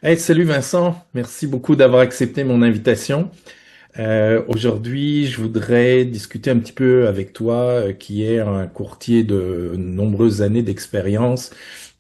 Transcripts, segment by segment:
Hey, salut Vincent, merci beaucoup d'avoir accepté mon invitation. Aujourd'hui, je voudrais discuter un petit peu avec toi, qui est un courtier de nombreuses années d'expérience,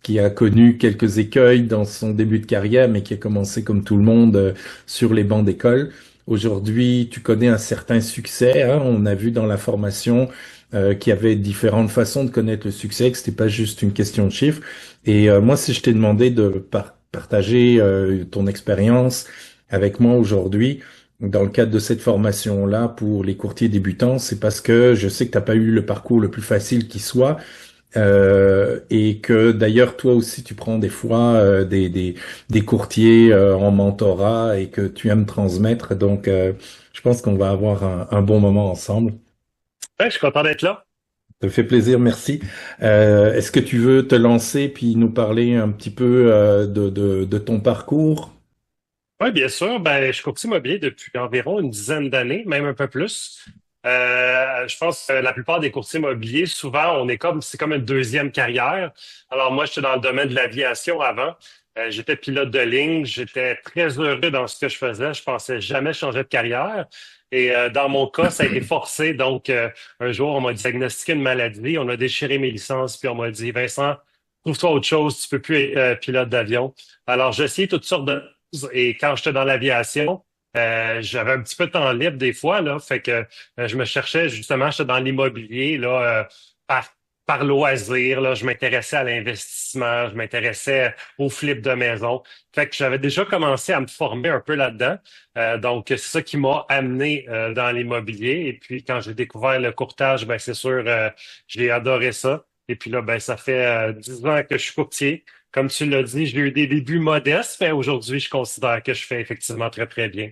qui a connu quelques écueils dans son début de carrière, mais qui a commencé comme tout le monde sur les bancs d'école. Aujourd'hui, tu connais un certain succès, hein. On a vu dans la formation qu'il y avait différentes façons de connaître le succès, que c'était pas juste une question de chiffres. Et moi, si je t'ai demandé de partager ton expérience avec moi aujourd'hui, dans le cadre de cette formation-là pour les courtiers débutants, c'est parce que je sais que t'as pas eu le parcours le plus facile qui soit, et que d'ailleurs toi aussi tu prends des fois des courtiers en mentorat et que tu aimes transmettre. Donc je pense qu'on va avoir un bon moment ensemble. Ouais, je suis content d'être là. Ça me fait plaisir, merci. Est-ce que tu veux te lancer puis nous parler un petit peu de ton parcours? Oui, bien sûr. Ben, je suis courtier immobilier depuis environ une dizaine d'années, même un peu plus. Je pense que la plupart des courtiers immobiliers, souvent, c'est comme une deuxième carrière. Alors moi, j'étais dans le domaine de l'aviation avant. J'étais pilote de ligne. J'étais très heureux dans ce que je faisais. Je pensais jamais changer de carrière. Et dans mon cas, ça a été forcé. Donc, un jour, on m'a diagnostiqué une maladie. On a déchiré mes licences, puis on m'a dit, Vincent, trouve-toi autre chose. Tu peux plus être pilote d'avion. Alors, j'ai essayé toutes sortes de et quand j'étais dans l'aviation, j'avais un petit peu de temps libre des fois, là. Fait que je me cherchais justement, j'étais dans l'immobilier, là, par loisir, là. Je m'intéressais à l'investissement, je m'intéressais au flip de maison. Fait que j'avais déjà commencé à me former un peu là-dedans. Donc, c'est ça qui m'a amené dans l'immobilier. Et puis, quand j'ai découvert le courtage, ben c'est sûr, j'ai adoré ça. Et puis là, ben, ça fait 10 ans que je suis courtier. Comme tu l'as dit, j'ai eu des débuts modestes, mais aujourd'hui, je considère que je fais effectivement très, très bien.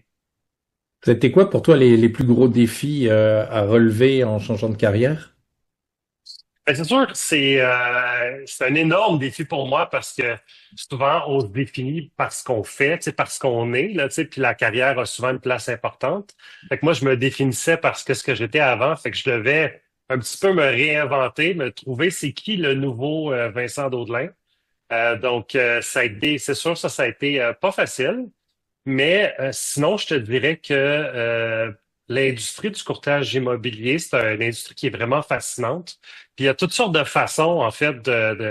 C'était quoi pour toi les plus gros défis à relever en changeant de carrière? Ben, c'est sûr que c'est un énorme défi pour moi parce que souvent, on se définit par ce qu'on fait, tu sais, par ce qu'on est, là, tu sais, puis la carrière a souvent une place importante. Fait que moi, je me définissais parce que ce que j'étais avant, fait que je devais un petit peu me réinventer, me trouver c'est qui le nouveau Vincent Daudelin. Donc, ça a été, c'est sûr, ça a été pas facile. Mais sinon, je te dirais que l'industrie du courtage immobilier, c'est une industrie qui est vraiment fascinante. Puis il y a toutes sortes de façons, en fait,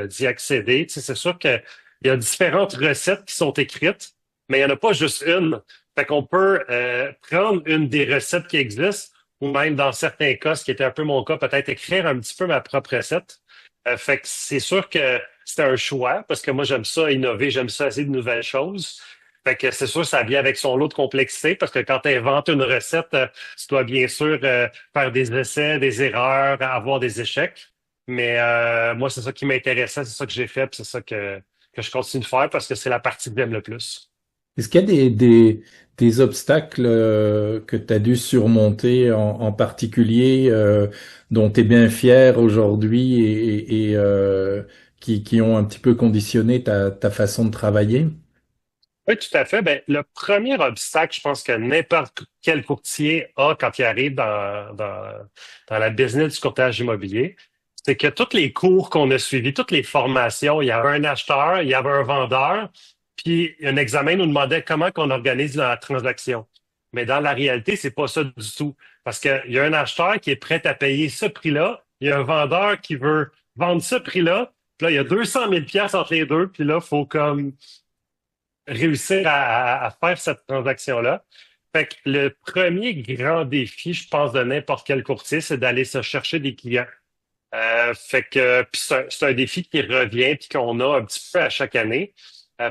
d'y accéder. Tu sais, c'est sûr qu'il y a différentes recettes qui sont écrites, mais il n'y en a pas juste une. Fait qu'on peut prendre une des recettes qui existent, ou même dans certains cas, ce qui était un peu mon cas, peut-être écrire un petit peu ma propre recette. Fait que c'est sûr que c'était un choix, parce que moi, j'aime ça innover, j'aime ça essayer de nouvelles choses. Fait que c'est sûr, ça vient avec son lot de complexité parce que quand tu inventes une recette, tu dois bien sûr faire des essais, des erreurs, avoir des échecs. Mais moi, c'est ça qui m'intéressait, c'est ça que j'ai fait, puis c'est ça que je continue de faire parce que c'est la partie que j'aime le plus. Est-ce qu'il y a des obstacles que tu as dû surmonter en particulier, dont tu es bien fier aujourd'hui et qui ont un petit peu conditionné ta façon de travailler? Oui, tout à fait. Ben, le premier obstacle, je pense que n'importe quel courtier a quand il arrive dans la business du courtage immobilier, c'est que tous les cours qu'on a suivis, toutes les formations, il y avait un acheteur, il y avait un vendeur, puis un examen nous demandait comment qu'on organise la transaction. Mais dans la réalité, c'est pas ça du tout. Parce qu'il y a un acheteur qui est prêt à payer ce prix-là, il y a un vendeur qui veut vendre ce prix-là, puis là, il y a 200 000 pièces entre les deux, puis là, il faut comme réussir à faire cette transaction-là. Fait que le premier grand défi, je pense, de n'importe quel courtier, c'est d'aller se chercher des clients. Fait que puis c'est un défi qui revient puis qu'on a un petit peu à chaque année.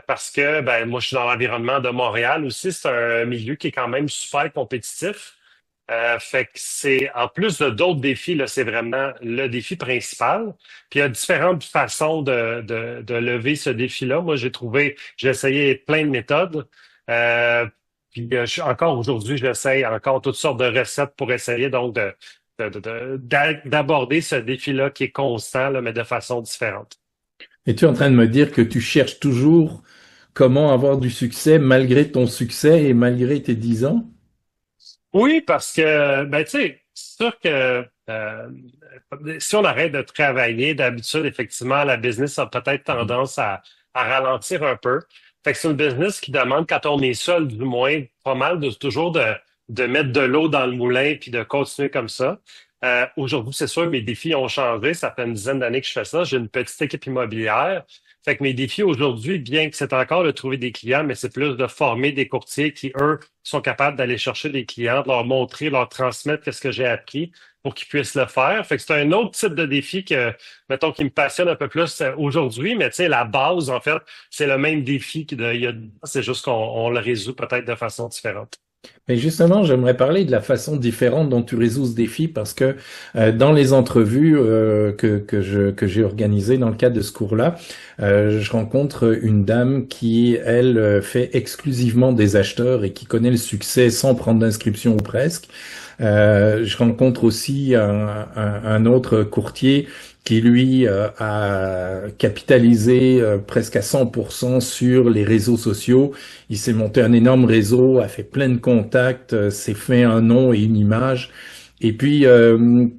Parce que ben moi je suis dans l'environnement de Montréal aussi, c'est un milieu qui est quand même super compétitif. Fait que c'est en plus de d'autres défis, là, c'est vraiment le défi principal. Puis il y a différentes façons de lever ce défi-là. Moi, j'ai essayé plein de méthodes. Euh, Encore aujourd'hui, j'essaye encore toutes sortes de recettes pour essayer donc d'aborder ce défi-là qui est constant, là, mais de façon différente. Et tu es en train de me dire que tu cherches toujours comment avoir du succès malgré ton succès et malgré tes 10 ans? Oui, parce que, ben, tu sais, c'est sûr que si on arrête de travailler, d'habitude, effectivement, la business a peut-être tendance à ralentir un peu. Fait que c'est une business qui demande, quand on est seul, du moins, pas mal de toujours de mettre de l'eau dans le moulin puis de continuer comme ça. Aujourd'hui, c'est sûr, mes défis ont changé. Ça fait une dizaine d'années que je fais ça. J'ai une petite équipe immobilière. Fait que mes défis aujourd'hui, bien que c'est encore de trouver des clients, mais c'est plus de former des courtiers qui, eux, sont capables d'aller chercher des clients, de leur montrer, leur transmettre qu'est-ce que j'ai appris pour qu'ils puissent le faire. Fait que c'est un autre type de défi que, mettons, qui me passionne un peu plus aujourd'hui, mais tu sais, la base, en fait, c'est le même défi il y a, c'est juste qu'on le résout peut-être de façon différente. Mais justement, j'aimerais parler de la façon différente dont tu résous ce défi parce que dans les entrevues que j'ai organisées dans le cadre de ce cours-là, je rencontre une dame qui, elle, fait exclusivement des acheteurs et qui connaît le succès sans prendre d'inscription ou presque. Je rencontre aussi un autre courtier qui, lui, a capitalisé presque à 100% sur les réseaux sociaux. Il s'est monté un énorme réseau, a fait plein de contacts, s'est fait un nom et une image. Et puis,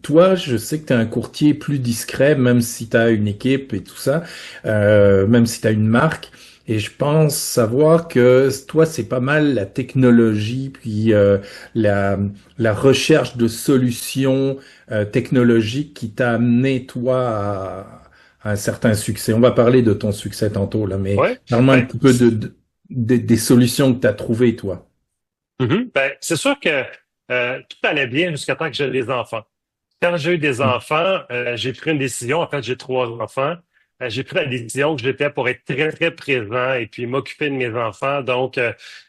toi, je sais que tu es un courtier plus discret, même si tu as une équipe et tout ça, même si tu as une marque. Et je pense savoir que toi, c'est pas mal la technologie, puis la, la recherche de solutions technologiques qui t'a amené, toi, à un certain succès. On va parler de ton succès tantôt, là, mais Ouais. parle-moi un Ben, petit peu des solutions que tu as trouvées, toi. ben, c'est sûr que tout allait bien jusqu'à temps que j'ai des enfants. Quand j'ai eu des enfants, j'ai pris une décision. En fait, j'ai trois enfants. J'ai pris la décision que j'étais pour être très, très présent et puis m'occuper de mes enfants. Donc,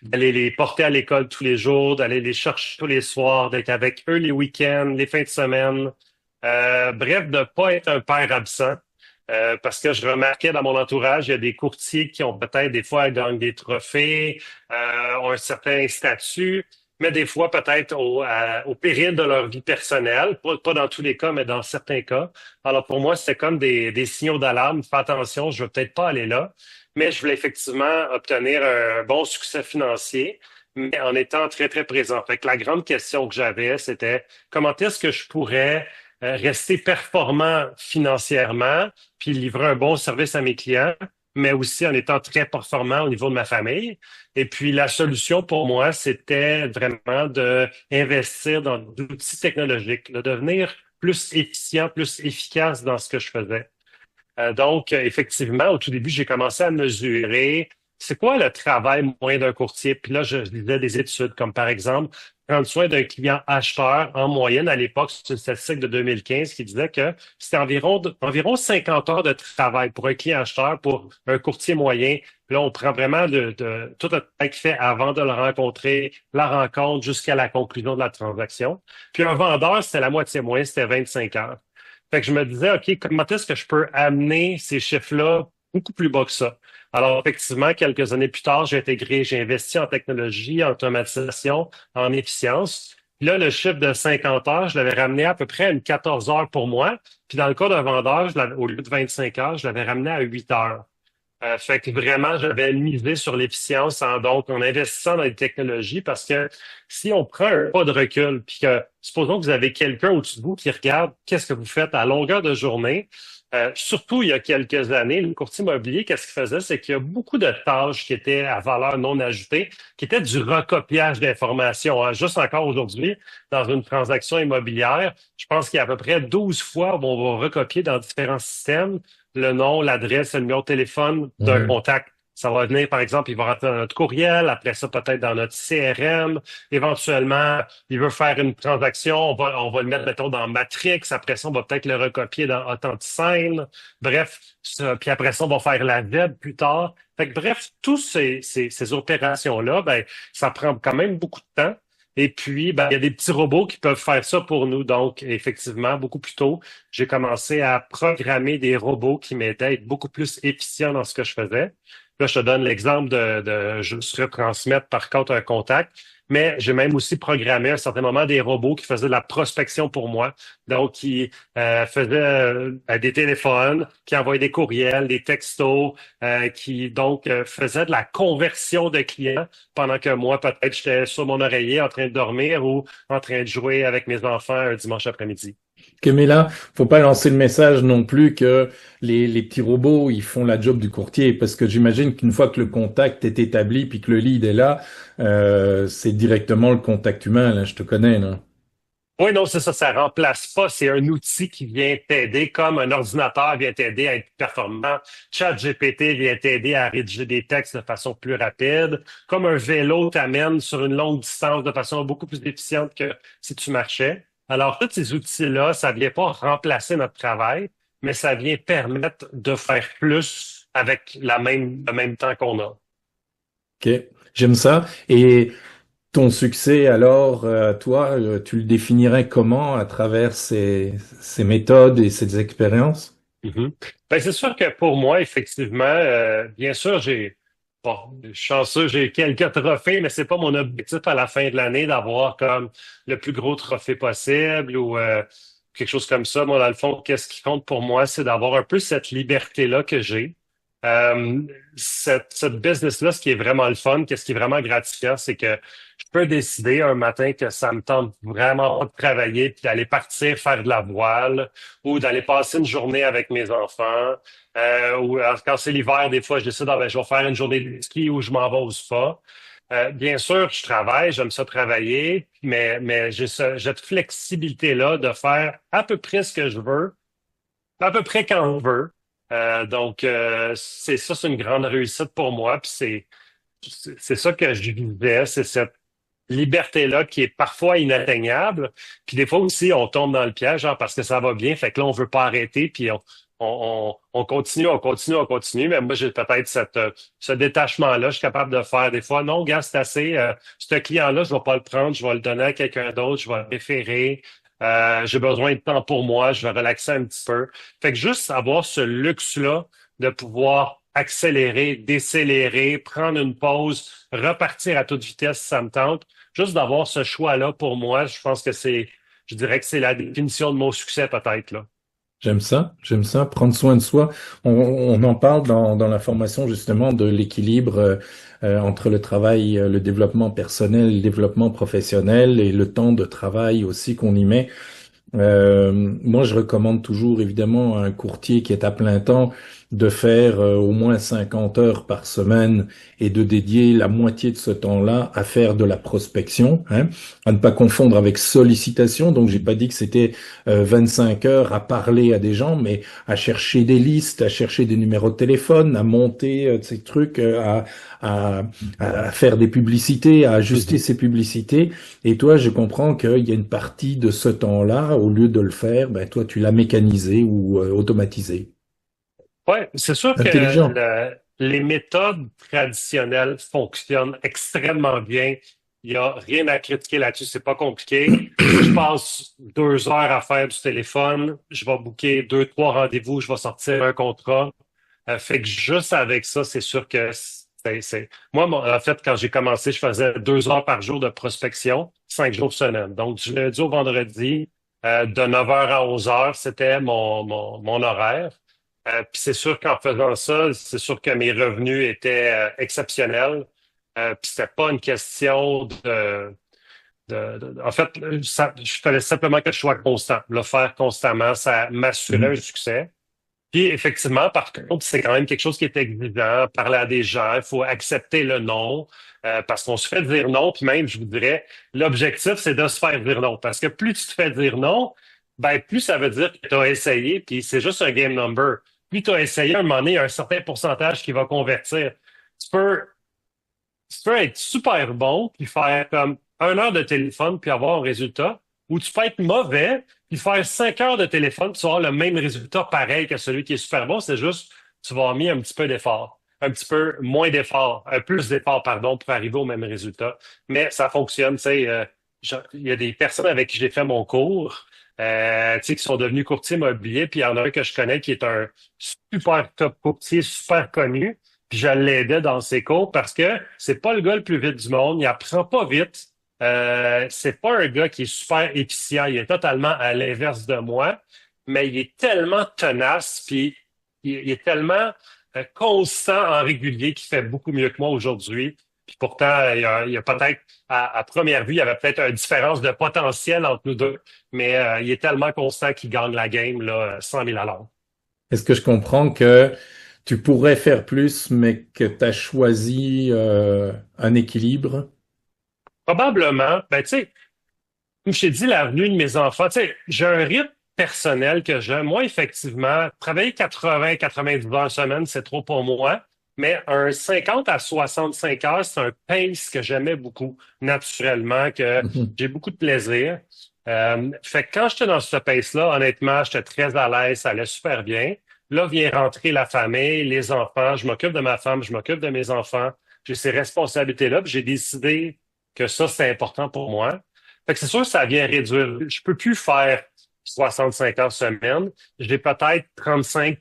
d'aller les porter à l'école tous les jours, d'aller les chercher tous les soirs, d'être avec eux les week-ends, les fins de semaine. Bref, de pas être un père absent. Parce que je remarquais dans mon entourage, il y a des courtiers qui ont peut-être des fois gagnent des trophées, ont un certain statut, mais des fois peut-être au péril de leur vie personnelle, pas dans tous les cas, mais dans certains cas. Alors pour moi, c'était comme des signaux d'alarme. Fais attention, je veux peut-être pas aller là, mais je voulais effectivement obtenir un bon succès financier, mais en étant très, très présent. Fait que la grande question que j'avais, c'était comment est-ce que je pourrais rester performant financièrement, puis livrer un bon service à mes clients, mais aussi en étant très performant au niveau de ma famille. Et puis la solution pour moi, c'était vraiment de investir dans d'outils technologiques, de devenir plus efficient, plus efficace dans ce que je faisais. Donc, effectivement, au tout début, j'ai commencé à mesurer c'est quoi le travail moyen d'un courtier. Puis là, je lisais des études, comme par exemple, prendre soin d'un client acheteur en moyenne à l'époque, c'est une statistique de 2015 qui disait que c'était environ 50 heures de travail pour un client acheteur, pour un courtier moyen. Puis là, on prend vraiment tout le temps qu'il fait avant de le rencontrer, la rencontre jusqu'à la conclusion de la transaction. Puis un vendeur, c'était la moitié moins, c'était 25 heures. Fait que je me disais, OK, comment est-ce que je peux amener ces chiffres-là beaucoup plus bas que ça? Alors, effectivement, quelques années plus tard, j'ai investi en technologie, en automatisation, en efficience. Puis là, le chiffre de 50 heures, je l'avais ramené à peu près à une 14 heures pour moi. Puis dans le cas d'un vendeur, au lieu de 25 heures, je l'avais ramené à 8 heures. Fait que vraiment, j'avais misé sur l'efficience en investissant dans les technologies parce que si on prend un pas de recul, puis que supposons que vous avez quelqu'un au-dessus de vous qui regarde qu'est-ce que vous faites à longueur de journée, surtout il y a quelques années, le courtier immobilier, qu'est-ce qu'il faisait, c'est qu'il y a beaucoup de tâches qui étaient à valeur non ajoutée, qui étaient du recopiage d'informations, hein. Juste encore aujourd'hui, dans une transaction immobilière, je pense qu'il y a à peu près 12 fois où on va recopier dans différents systèmes le nom, l'adresse, le numéro de téléphone d'un Mhm. contact. Ça va venir, par exemple, il va rentrer dans notre courriel, après ça, peut-être dans notre CRM. Éventuellement, il veut faire une transaction, on va le mettre, mettons, dans Matrix. Après ça, on va peut-être le recopier dans Authentisign. Bref, puis après ça, on va faire la web plus tard. Fait que, bref, tous ces opérations-là, ben, ça prend quand même beaucoup de temps. Et puis, ben, il y a des petits robots qui peuvent faire ça pour nous. Donc, effectivement, beaucoup plus tôt, j'ai commencé à programmer des robots qui m'aidaient à être beaucoup plus efficient dans ce que je faisais. Là, je te donne l'exemple de juste retransmettre par contre un contact, mais j'ai même aussi programmé à un certain moment des robots qui faisaient de la prospection pour moi. Donc, qui faisaient des téléphones, qui envoyaient des courriels, des textos, qui donc faisaient de la conversion de clients pendant que moi, peut-être, j'étais sur mon oreiller en train de dormir ou en train de jouer avec mes enfants un dimanche après-midi. Ok, mais là, faut pas lancer le message non plus que les petits robots, ils font la job du courtier, parce que j'imagine qu'une fois que le contact est établi, puis que le lead est là, c'est directement le contact humain, là, je te connais, non? Oui, non, c'est ça, ça remplace pas. C'est un outil qui vient t'aider, comme un ordinateur vient t'aider à être performant. ChatGPT vient t'aider à rédiger des textes de façon plus rapide. Comme un vélo t'amène sur une longue distance de façon beaucoup plus efficiente que si tu marchais. Alors, tous ces outils-là, ça vient pas remplacer notre travail, mais ça vient permettre de faire plus avec le même temps qu'on a. Ok, j'aime ça. Et ton succès, alors, toi, tu le définirais comment à travers ces méthodes et ces expériences? Mhm. Ben, c'est sûr que pour moi, effectivement, bien sûr, bon, je suis chanceux, j'ai quelques trophées, mais c'est pas mon objectif à la fin de l'année d'avoir comme le plus gros trophée possible ou quelque chose comme ça. Moi, dans le fond, qu'est-ce qui compte pour moi, c'est d'avoir un peu cette liberté-là que j'ai. Euh, cette business-là, ce qui est vraiment le fun, qu'est-ce qui est vraiment gratifiant, c'est que je peux décider un matin que ça me tente vraiment pas de travailler puis d'aller partir faire de la voile ou d'aller passer une journée avec mes enfants. Ou quand c'est l'hiver, des fois, je décide, ah, ben, je vais faire une journée de ski ou je m'en vais au spa. Bien sûr, je travaille, j'aime ça travailler, mais j'ai cette flexibilité-là de faire à peu près ce que je veux, à peu près quand je veux. C'est ça, c'est une grande réussite pour moi. Puis c'est ça que je vivais, c'est cette liberté-là qui est parfois inatteignable. Puis des fois aussi, on tombe dans le piège, genre parce que ça va bien, fait que là, on veut pas arrêter, puis on continue, on continue, on continue. Mais moi, j'ai peut-être ce détachement-là, je suis capable de faire des fois, non, gars, c'est assez, ce client-là, je vais pas le prendre, je vais le donner à quelqu'un d'autre, je vais le référer. J'ai besoin de temps pour moi, je vais relaxer un petit peu. Fait que juste avoir ce luxe-là de pouvoir accélérer, décélérer, prendre une pause, repartir à toute vitesse si ça me tente. Juste d'avoir ce choix-là pour moi, je pense que je dirais que c'est la définition de mon succès peut-être là. J'aime ça, prendre soin de soi. On en parle dans la formation justement de l'équilibre entre le travail, le développement personnel, le développement professionnel et le temps de travail aussi qu'on y met. Moi, je recommande toujours, évidemment, à un courtier qui est à plein temps de faire au moins 50 heures par semaine et de dédier la moitié de ce temps-là à faire de la prospection, hein, à ne pas confondre avec sollicitation. Donc, j'ai pas dit que c'était 25 heures à parler à des gens, mais à chercher des listes, à chercher des numéros de téléphone, à monter ces trucs, à, à faire des publicités, à ajuster Mhm. ces publicités. Et toi, je comprends qu'il y a une partie de ce temps-là, au lieu de le faire, ben, toi, tu l'as mécanisé ou automatisé. Ouais, c'est sûr que Intelligent. les méthodes traditionnelles fonctionnent extrêmement bien. Il n'y a rien à critiquer là-dessus, c'est pas compliqué. Je passe 2 heures à faire du téléphone, je vais booker deux, trois rendez-vous, je vais sortir un contrat. Fait que juste avec ça, c'est sûr que Moi, en fait, quand j'ai commencé, je faisais 2 heures par jour de prospection, 5 jours semaine. Donc, du lundi au vendredi, de 9 heures à 11 heures, c'était mon horaire. Puis c'est sûr qu'en faisant ça, c'est sûr que mes revenus étaient exceptionnels. Puis c'était pas une question en fait, je fallait simplement que je sois constant. Le faire constamment, ça m'assurait un Mhm. succès. Puis effectivement, par contre, c'est quand même quelque chose qui est exigeant, parler à des gens, il faut accepter le non, parce qu'on se fait dire non, puis même, je vous dirais, l'objectif, c'est de se faire dire non. Parce que plus tu te fais dire non, ben plus ça veut dire que tu as essayé, puis c'est juste un game number. Plus tu as essayé, à un moment donné, il y a un certain pourcentage qui va convertir. Tu peux, tu peux être super bon, puis faire comme 1 heure de téléphone, puis avoir un résultat, ou tu peux être mauvais, puis faire 5 heures de téléphone, puis tu vas avoir le même résultat pareil que celui qui est super bon. C'est juste, tu vas avoir mis un petit peu d'effort, un petit peu moins d'effort, plus d'effort, pardon, pour arriver au même résultat. Mais ça fonctionne, tu sais. Il y a des personnes avec qui j'ai fait mon cours, tu sais, qui sont devenus courtiers immobiliers, puis il y en a un que je connais qui est un super top courtier, super connu. Puis je l'aidais dans ses cours parce que c'est pas le gars le plus vite du monde, il apprend pas vite. C'est pas un gars qui est super efficient, il est totalement à l'inverse de moi, mais il est tellement tenace, puis il est tellement constant en régulier qu'il fait beaucoup mieux que moi aujourd'hui. Puis pourtant, il y a peut-être, à première vue, il y avait peut-être une différence de potentiel entre nous deux, mais il est tellement constant qu'il gagne la game, là, 100 000 à l'heure. Est-ce que je comprends que tu pourrais faire plus, mais que tu as choisi un équilibre? Probablement, ben, tu sais, comme je t'ai dit, l'avenue de mes enfants, tu sais, j'ai un rythme personnel que j'aime. Moi, effectivement, travailler 80-90 heures semaine, c'est trop pour moi. Mais un 50 à 65 heures, c'est un pace que j'aimais beaucoup, naturellement, que Mhm. j'ai beaucoup de plaisir. Fait que quand j'étais dans ce pace-là, honnêtement, j'étais très à l'aise, ça allait super bien. Là vient rentrer la famille, les enfants, je m'occupe de ma femme, je m'occupe de mes enfants. J'ai ces responsabilités-là, puis j'ai décidé que ça, c'est important pour moi. Fait que c'est sûr que ça vient réduire. Je peux plus faire 65 heures semaine. J'ai peut-être 35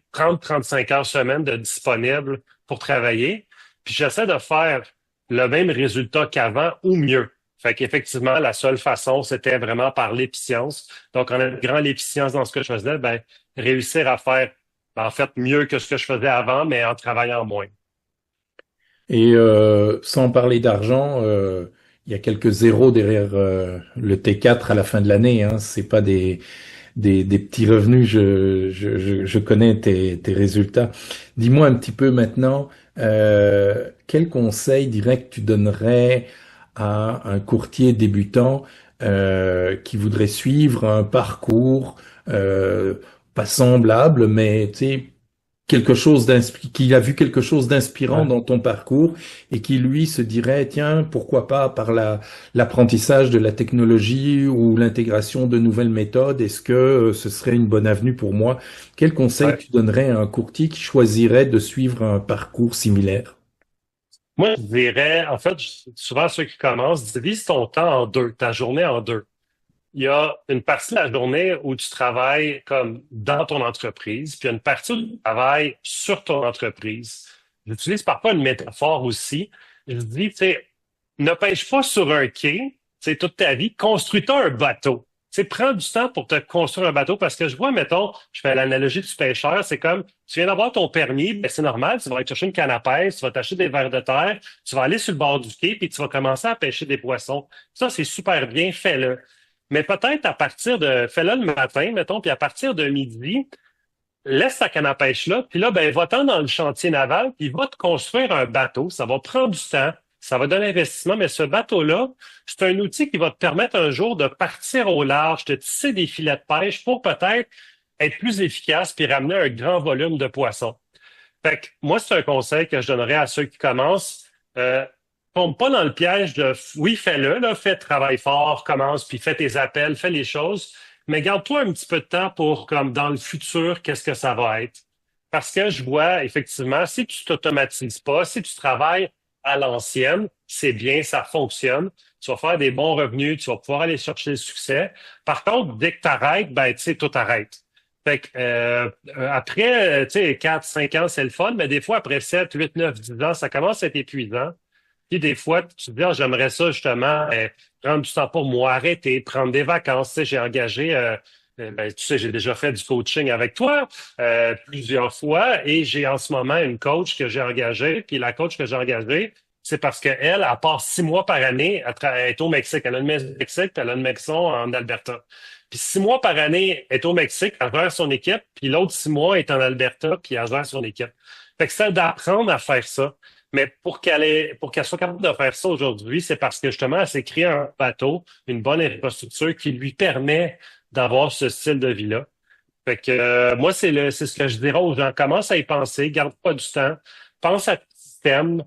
heures semaine de disponible pour travailler. Puis j'essaie de faire le même résultat qu'avant ou mieux. Fait qu'effectivement, la seule façon, c'était vraiment par l'efficience. Donc, en intégrant l'efficience dans ce que je faisais, ben, réussir à faire, en fait, mieux que ce que je faisais avant, mais en travaillant moins. Et sans parler d'argent, il y a quelques zéros derrière le T4 à la fin de l'année. Hein. C'est pas des petits revenus. Je connais tes résultats. Dis-moi un petit peu maintenant, quel conseil direct tu donnerais à un courtier débutant qui voudrait suivre un parcours pas semblable, mais tu sais, qui a vu quelque chose d'inspirant Ouais. dans ton parcours et qui lui se dirait, tiens, pourquoi pas par l'apprentissage de la technologie ou l'intégration de nouvelles méthodes, est-ce que ce serait une bonne avenue pour moi? Quel conseil Ouais. tu donnerais à un courtier qui choisirait de suivre un parcours similaire? Moi, je dirais, en fait, souvent ceux qui commencent, divise ton temps en deux, ta journée en deux. Il y a une partie de la journée où tu travailles comme dans ton entreprise, puis il y a une partie où tu travailles sur ton entreprise. J'utilise parfois une métaphore aussi. Je dis, tu sais, ne pêche pas sur un quai, tu sais, toute ta vie, construis-toi un bateau. Tu sais, prends du temps pour te construire un bateau parce que je vois, mettons, je fais l'analogie du pêcheur, c'est comme, tu viens d'avoir ton permis, ben c'est normal, tu vas aller chercher une canne à pêche, tu vas t'acheter des vers de terre, tu vas aller sur le bord du quai, puis tu vas commencer à pêcher des poissons. Ça, c'est super bien, fais-le. Mais peut-être à partir de, fais-le le matin, mettons, puis à partir de midi, laisse ta canne à pêche là, puis là, ben, va-t'en dans le chantier naval, puis va te construire un bateau. Ça va prendre du temps, ça va donner investissement, mais ce bateau-là, c'est un outil qui va te permettre un jour de partir au large, de tisser des filets de pêche pour peut-être être plus efficace puis ramener un grand volume de poissons. Fait que moi, c'est un conseil que je donnerais à ceux qui commencent. Euh, Tombe pas dans le piège de oui, fais-le, là, fais travail fort, commence, puis fais tes appels, fais les choses, mais garde-toi un petit peu de temps pour, comme dans le futur, qu'est-ce que ça va être. Parce que je vois, effectivement, si tu t'automatises pas, si tu travailles à l'ancienne, c'est bien, ça fonctionne. Tu vas faire des bons revenus, tu vas pouvoir aller chercher le succès. Par contre, dès que tu arrêtes, ben, tu sais, tout arrête. Fait que, après, tu sais, 4, 5 ans, c'est le fun, mais des fois, après 7, 8, 9, 10 ans, ça commence à être épuisant. Puis des fois, tu te dis, ah, j'aimerais ça justement, prendre du temps pour moi, arrêter, prendre des vacances. Tu sais, j'ai engagé, ben, tu sais, j'ai déjà fait du coaching avec toi plusieurs fois et j'ai en ce moment une coach que j'ai engagée. Puis la coach que j'ai engagée, c'est parce qu'elle, à part 6 mois par année, elle est au Mexique. Elle a une maison au Mexique, puis elle a une maison en Alberta. Puis 6 mois par année, elle est au Mexique, elle gère son équipe, puis l'autre 6 mois est en Alberta, puis elle gère son équipe. Fait que c'est d'apprendre à faire ça. Mais pour qu'elle soit capable de faire ça aujourd'hui, c'est parce que justement, elle s'est créé un bateau, une bonne infrastructure qui lui permet d'avoir ce style de vie-là. Fait que moi, c'est ce que je dirais aux gens. Commence à y penser, garde pas du temps, pense à tes système,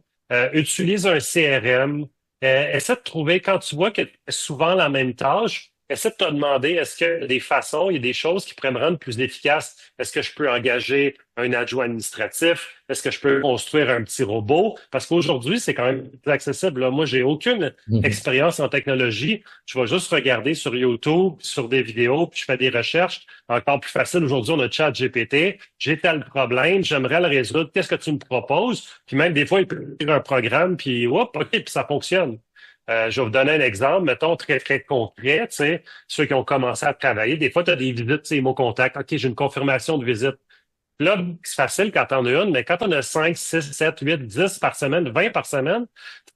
utilise un CRM, essaie de trouver quand tu vois que tu fais souvent la même tâche, essaie de te demander est-ce qu'il y a des façons, il y a des choses qui pourraient me rendre plus efficace. Est-ce que je peux engager un adjoint administratif? Est-ce que je peux construire un petit robot? Parce qu'aujourd'hui, c'est quand même plus accessible. Là. Moi, j'ai aucune Mhm. expérience en technologie. Je vais juste regarder sur YouTube, sur des vidéos, puis je fais des recherches. Encore plus facile, aujourd'hui, on a ChatGPT. J'ai tel problème, j'aimerais le résoudre. Qu'est-ce que tu me proposes? Puis même des fois, il peut écrire un programme, puis hop, OK, puis ça fonctionne. Je vais vous donner un exemple, mettons, très, très concret, tu sais, ceux qui ont commencé à travailler. Des fois, tu as des visites, tu sais, mots contact. OK, j'ai une confirmation de visite. Là, c'est facile quand t'en as une, mais quand on a 5, 6, 7, 8, 10 par semaine, 20 par semaine,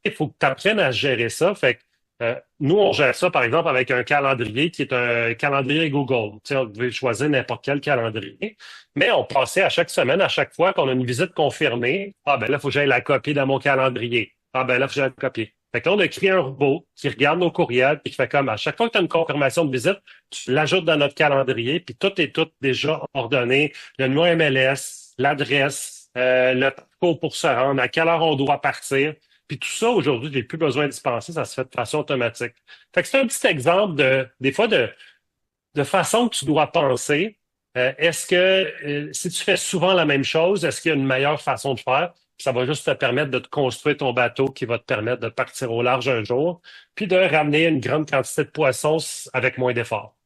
il faut que tu apprennes à gérer ça. Fait que, nous, on gère ça, par exemple, avec un calendrier qui est un calendrier Google. Tu sais, on pouvait choisir n'importe quel calendrier. Mais on passait à chaque semaine, à chaque fois qu'on a une visite confirmée, ah ben là, il faut que j'aille la copier dans mon calendrier. Ah ben là, il faut que j'aille la copier. Fait que là, on a créé un robot qui regarde nos courriels et qui fait comme à chaque fois que tu as une confirmation de visite, tu l'ajoutes dans notre calendrier, puis tout est tout déjà ordonné. Le numéro MLS, l'adresse, le parcours pour se rendre, à quelle heure on doit partir. Puis tout ça, aujourd'hui, j'ai plus besoin d'y penser, ça se fait de façon automatique. Fait que c'est un petit exemple des fois de façon que tu dois penser. Est-ce que si tu fais souvent la même chose, est-ce qu'il y a une meilleure façon de faire? Ça va juste te permettre de te construire ton bateau qui va te permettre de partir au large un jour, puis de ramener une grande quantité de poissons avec moins d'efforts.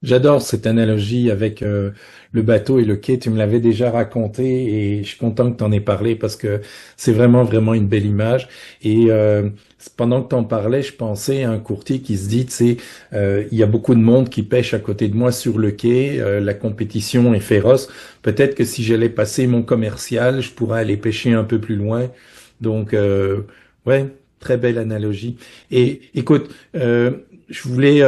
J'adore cette analogie avec le bateau et le quai. Tu me l'avais déjà raconté et je suis content que tu en aies parlé parce que c'est vraiment, vraiment une belle image. Et pendant que tu en parlais, je pensais à un courtier qui se dit, tu sais, il y a beaucoup de monde qui pêche à côté de moi sur le quai. La compétition est féroce. Peut-être que si j'allais passer mon commercial, je pourrais aller pêcher un peu plus loin. Donc, ouais, très belle analogie. Et écoute, je voulais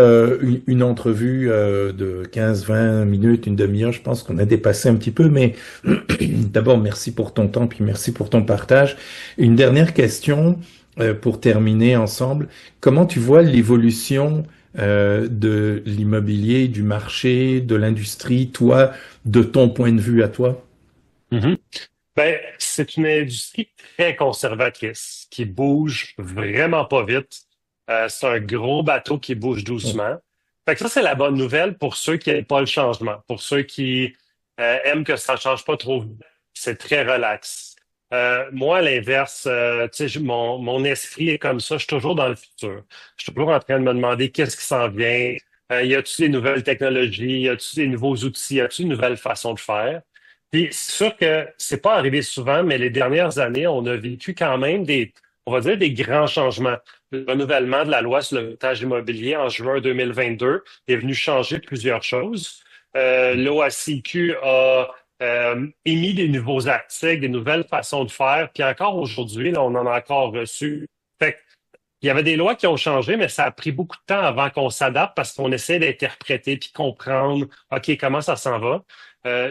une entrevue de 15-20 minutes, une demi-heure. Je pense qu'on a dépassé un petit peu, mais d'abord, merci pour ton temps, puis merci pour ton partage. Une dernière question pour terminer ensemble. Comment tu vois l'évolution de l'immobilier, du marché, de l'industrie, toi, de ton point de vue à toi? Mhm. Ben, c'est une industrie très conservatrice qui bouge vraiment pas vite. C'est un gros bateau qui bouge doucement. Fait que ça, c'est la bonne nouvelle pour ceux qui n'aiment pas le changement. Pour ceux qui aiment que ça change pas trop vite, c'est très relax. Moi, à l'inverse, tu sais, mon esprit est comme ça. Je suis toujours dans le futur. Je suis toujours en train de me demander qu'est-ce qui s'en vient. Y a-t-il des nouvelles technologies? Y a-t-il des nouveaux outils? Y a-t-il une nouvelle façon de faire? Puis c'est sûr que c'est pas arrivé souvent, mais les dernières années, on a vécu quand même on va dire des grands changements. Le renouvellement de la loi sur le montage immobilier en juin 2022 est venu changer plusieurs choses. L'OACQ a émis des nouveaux articles, des nouvelles façons de faire, puis encore aujourd'hui, là, on en a encore reçu. Fait que, il y avait des lois qui ont changé, mais ça a pris beaucoup de temps avant qu'on s'adapte parce qu'on essaie d'interpréter puis comprendre, OK, comment ça s'en va.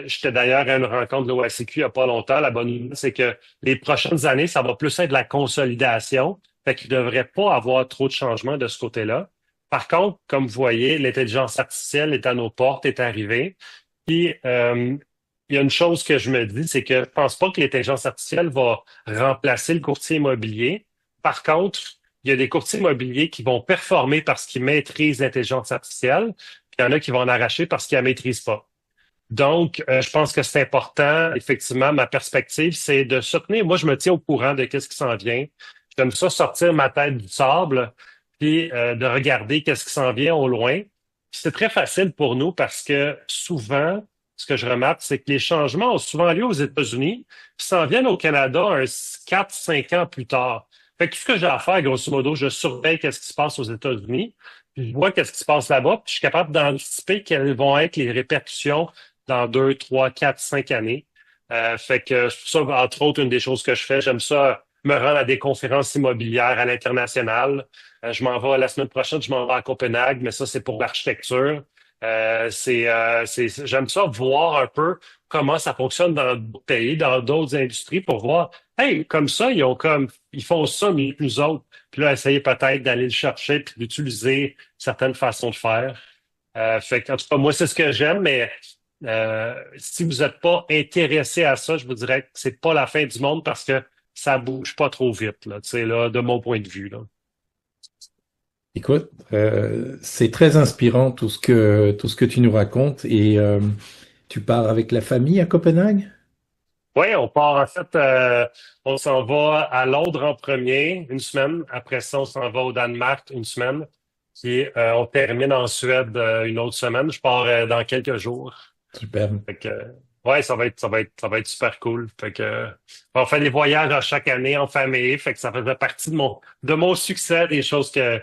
J'étais d'ailleurs à une rencontre de l'OACQ il n'y a pas longtemps. La bonne nouvelle, c'est que les prochaines années, ça va plus être de la consolidation. Fait qu'il ne devrait pas avoir trop de changements de ce côté-là. Par contre, comme vous voyez, l'intelligence artificielle est à nos portes, est arrivée. Puis, il y a une chose que je me dis, c'est que je pense pas que l'intelligence artificielle va remplacer le courtier immobilier. Par contre, il y a des courtiers immobiliers qui vont performer parce qu'ils maîtrisent l'intelligence artificielle, puis il y en a qui vont en arracher parce qu'ils la maîtrisent pas. Donc, je pense que c'est important. Effectivement, ma perspective, c'est de se tenir. Moi, je me tiens au courant de qu'est-ce qui s'en vient. J'aime ça sortir ma tête du sable, puis de regarder qu'est-ce qui s'en vient au loin. Puis c'est très facile pour nous parce que souvent, ce que je remarque, c'est que les changements ont souvent lieu aux États-Unis, puis s'en viennent au Canada 4, 5 ans plus tard. Fait que tout ce que j'ai à faire, grosso modo, je surveille qu'est-ce qui se passe aux États-Unis, puis je vois qu'est-ce qui se passe là-bas, puis je suis capable d'anticiper quelles vont être les répercussions dans 2, 3, 4, 5 années. Fait que c'est pour ça, entre autres, une des choses que je fais, j'aime ça me rendre à des conférences immobilières à l'international. Je m'en vais la semaine prochaine, je m'en vais à Copenhague, mais ça, c'est pour l'architecture. J'aime ça voir un peu comment ça fonctionne dans d'autres pays, dans d'autres industries pour voir, hey, comme ça, ils font ça mieux que nous autres. Puis là, essayer peut-être d'aller le chercher puis d'utiliser certaines façons de faire. Fait que, en tout cas, moi, c'est ce que j'aime, mais si vous n'êtes pas intéressé à ça, je vous dirais que c'est pas la fin du monde parce que ça bouge pas trop vite, là, tu sais, là, de mon point de vue, là. Écoute, c'est très inspirant tout ce que tu nous racontes et tu pars avec la famille à Copenhague? Oui, on part, en fait, on s'en va à Londres en premier, une semaine. Après ça, on s'en va au Danemark une semaine. Puis, on termine en Suède une autre semaine. Je pars dans quelques jours. Super. Fait que, ouais, ça va être super cool. Fait que, on fait des voyages à chaque année en famille. Fait que ça faisait partie de mon succès, des choses que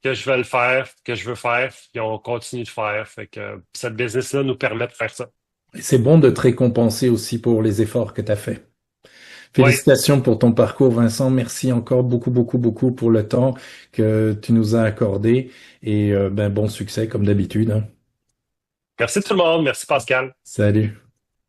je veux le faire, que je veux faire, puis on continue de faire. Fait que, cette business-là nous permet de faire ça. Et c'est bon de te récompenser aussi pour les efforts que tu as faits. Oui, Félicitations pour ton parcours, Vincent. Merci encore beaucoup, beaucoup, beaucoup pour le temps que tu nous as accordé et ben, bon succès comme d'habitude, hein. merci tout le monde, merci Pascal. Salut.